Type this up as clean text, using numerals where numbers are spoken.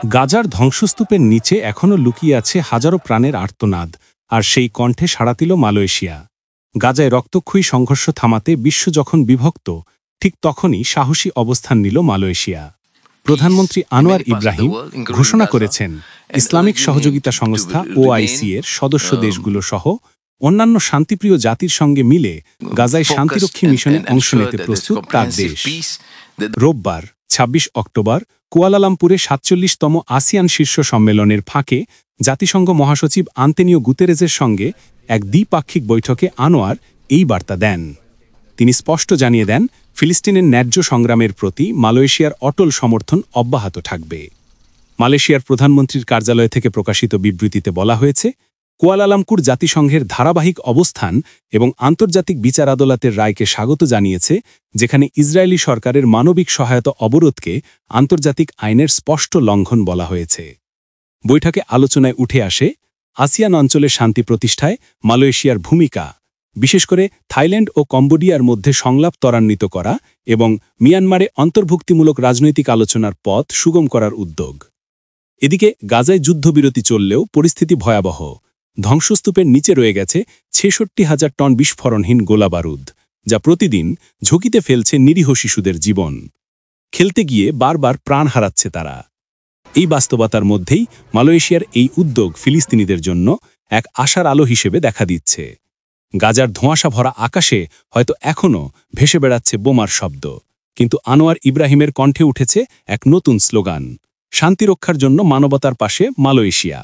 গাজার ধ্বংসস্তূপের নিচে এখনও লুকিয়ে আছে হাজারো প্রাণের আর্তনাদ, আর সেই কণ্ঠে সাড়া দিল মালয়েশিয়া। গাজায় রক্তক্ষয়ী সংঘর্ষ থামাতে বিশ্ব যখন বিভক্ত, ঠিক তখনই সাহসী অবস্থান নিল মালয়েশিয়া। প্রধানমন্ত্রী আনোয়ার ইব্রাহিম ঘোষণা করেছেন, ইসলামিক সহযোগিতা সংস্থা OIC এর সদস্য দেশগুলো সহ অন্যান্য শান্তিপ্রিয় জাতির সঙ্গে মিলে গাজায় শান্তিরক্ষী মিশনে অংশ নিতে প্রস্তুত তার দেশ। রোববার ২৬ অক্টোবর কুয়ালালামপুরে ৪৭তম আসিয়ান শীর্ষ সম্মেলনের ফাঁকে জাতিসংঘ মহাসচিব আন্তোনিও গুতেরেজের সঙ্গে এক দ্বিপাক্ষিক বৈঠকে আনোয়ার এই বার্তা দেন। তিনি স্পষ্ট জানিয়ে দেন, ফিলিস্তিনের ন্যায্য সংগ্রামের প্রতি মালয়েশিয়ার অটল সমর্থন অব্যাহত থাকবে। মালয়েশিয়ার প্রধানমন্ত্রীর কার্যালয় থেকে প্রকাশিত বিবৃতিতে বলা হয়েছে, কুয়ালালামপুর জাতিসংঘের ধারাবাহিক অবস্থান এবং আন্তর্জাতিক বিচার আদালতের রায়কে স্বাগত জানিয়েছে, যেখানে ইসরায়েলি সরকারের মানবিক সহায়তা অবরোধকে আন্তর্জাতিক আইনের স্পষ্ট লঙ্ঘন বলা হয়েছে। বৈঠকে আলোচনায় উঠে আসে আসিয়ান অঞ্চলে শান্তি প্রতিষ্ঠায় মালয়েশিয়ার ভূমিকা, বিশেষ করে থাইল্যান্ড ও কম্বোডিয়ার মধ্যে সংলাপ ত্বরান্বিত করা এবং মিয়ানমারে অন্তর্ভুক্তিমূলক রাজনৈতিক আলোচনার পথ সুগম করার উদ্যোগ। এদিকে গাজায় যুদ্ধবিরতি চললেও পরিস্থিতি ভয়াবহ। ধ্বংসস্তূপের নিচে রয়ে গেছে ৬৬,০০০ টন বিস্ফোরণহীন গোলাবারুদ, যা প্রতিদিন ঝুঁকিতে ফেলছে নিরীহ শিশুদের জীবন। খেলতে গিয়ে বারবার প্রাণ হারাচ্ছে তারা। এই বাস্তবতার মধ্যেই মালয়েশিয়ার এই উদ্যোগ ফিলিস্তিনিদের জন্য এক আশার আলো হিসেবে দেখা দিচ্ছে। গাজার ধোঁয়াশা ভরা আকাশে হয়তো এখনও ভেসে বেড়াচ্ছে বোমার শব্দ, কিন্তু আনোয়ার ইব্রাহিমের কণ্ঠে উঠেছে এক নতুন স্লোগান, শান্তি রক্ষার জন্য মানবতার পাশে মালয়েশিয়া।